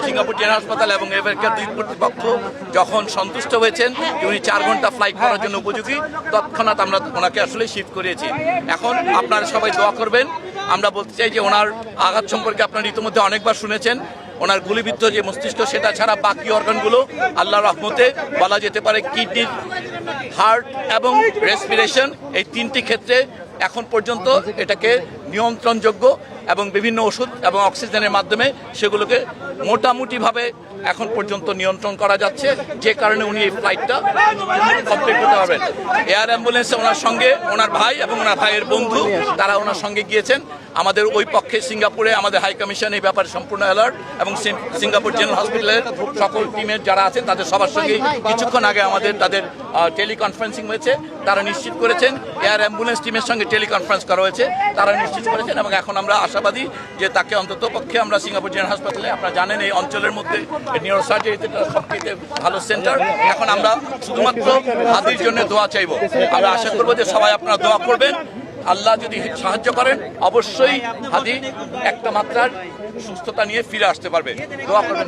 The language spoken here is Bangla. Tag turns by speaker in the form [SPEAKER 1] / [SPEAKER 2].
[SPEAKER 1] সিঙ্গাপুর জেনারেল হাসপাতাল এবং এবারকার দুই কর্তৃপক্ষ যখন সন্তুষ্ট হয়েছেন উনি 4 ঘন্টা ফ্লাইট করার জন্য উপযোগী, তৎক্ষণাৎ আমরা ওনাকে আসলে শিফট করিয়েছি। এখন আপনারা সবাই দোয়া করবেন। আমরা বলতে চাই যে ওনার আঘাত সম্পর্কে আপনারা ইতিমধ্যে অনেকবার শুনেছেন। ওনার গুলিবিদ্ধ যে মস্তিষ্ক সেটা ছাড়া বাকি অর্গানগুলো আল্লাহর রহমতে বলা যেতে পারে কিডনি, হার্ট এবং রেসপিরেশন, এই 3টি ক্ষেত্রে এখন পর্যন্ত এটাকে নিয়ন্ত্রণযোগ্য এবং বিভিন্ন ওষুধ এবং অক্সিজেনের মাধ্যমে সেগুলোকে মোটামুটিভাবে এখন পর্যন্ত নিয়ন্ত্রণ করা যাচ্ছে, যে কারণে উনি এই ফ্লাইটটা কমপ্লিট করতে পারবেন। এয়ার অ্যাম্বুলেন্সে ওনার সঙ্গে ওনার ভাই এবং ওনার ভাইয়ের বন্ধু তারা ওনার সঙ্গে গিয়েছেন। আমাদের ওই পক্ষে সিঙ্গাপুরে আমাদের হাই কমিশন এই ব্যাপারে সম্পূর্ণ অ্যালার্ট এবং সিঙ্গাপুর জেনারেল হসপিটালের সকল টিমের যারা আছেন তাদের সবার সঙ্গে কিছুক্ষণ আগে আমাদের তাদের টেলিকনফারেন্সিং হয়েছে। তারা নিশ্চিত করেছেন, এয়ার অ্যাম্বুলেন্স টিমের সঙ্গে টেলিকনফারেন্স করা হয়েছে, তারা নিশ্চিত করেছেন এবং এখন আমরা আশাবাদী যে তাকে অন্তত পক্ষে আমরা সিঙ্গাপুর জেনারেল হাসপাতালে, আপনারা জানেন এই অঞ্চলের মধ্যে নিউরোসার্জারিতে সবচেয়ে ভালো সেন্টার, এখন আমরা শুধুমাত্র হাদির জন্য দোয়া চাইব। আমরা আশা করবো যে সবাই আপনারা দোয়া করবেন। আল্লাহ যদি সাহায্য করেন অবশ্যই হাদি একটা মাত্রার সুস্থতা নিয়ে ফিরে আসতে পারবে। দোয়া করবেন।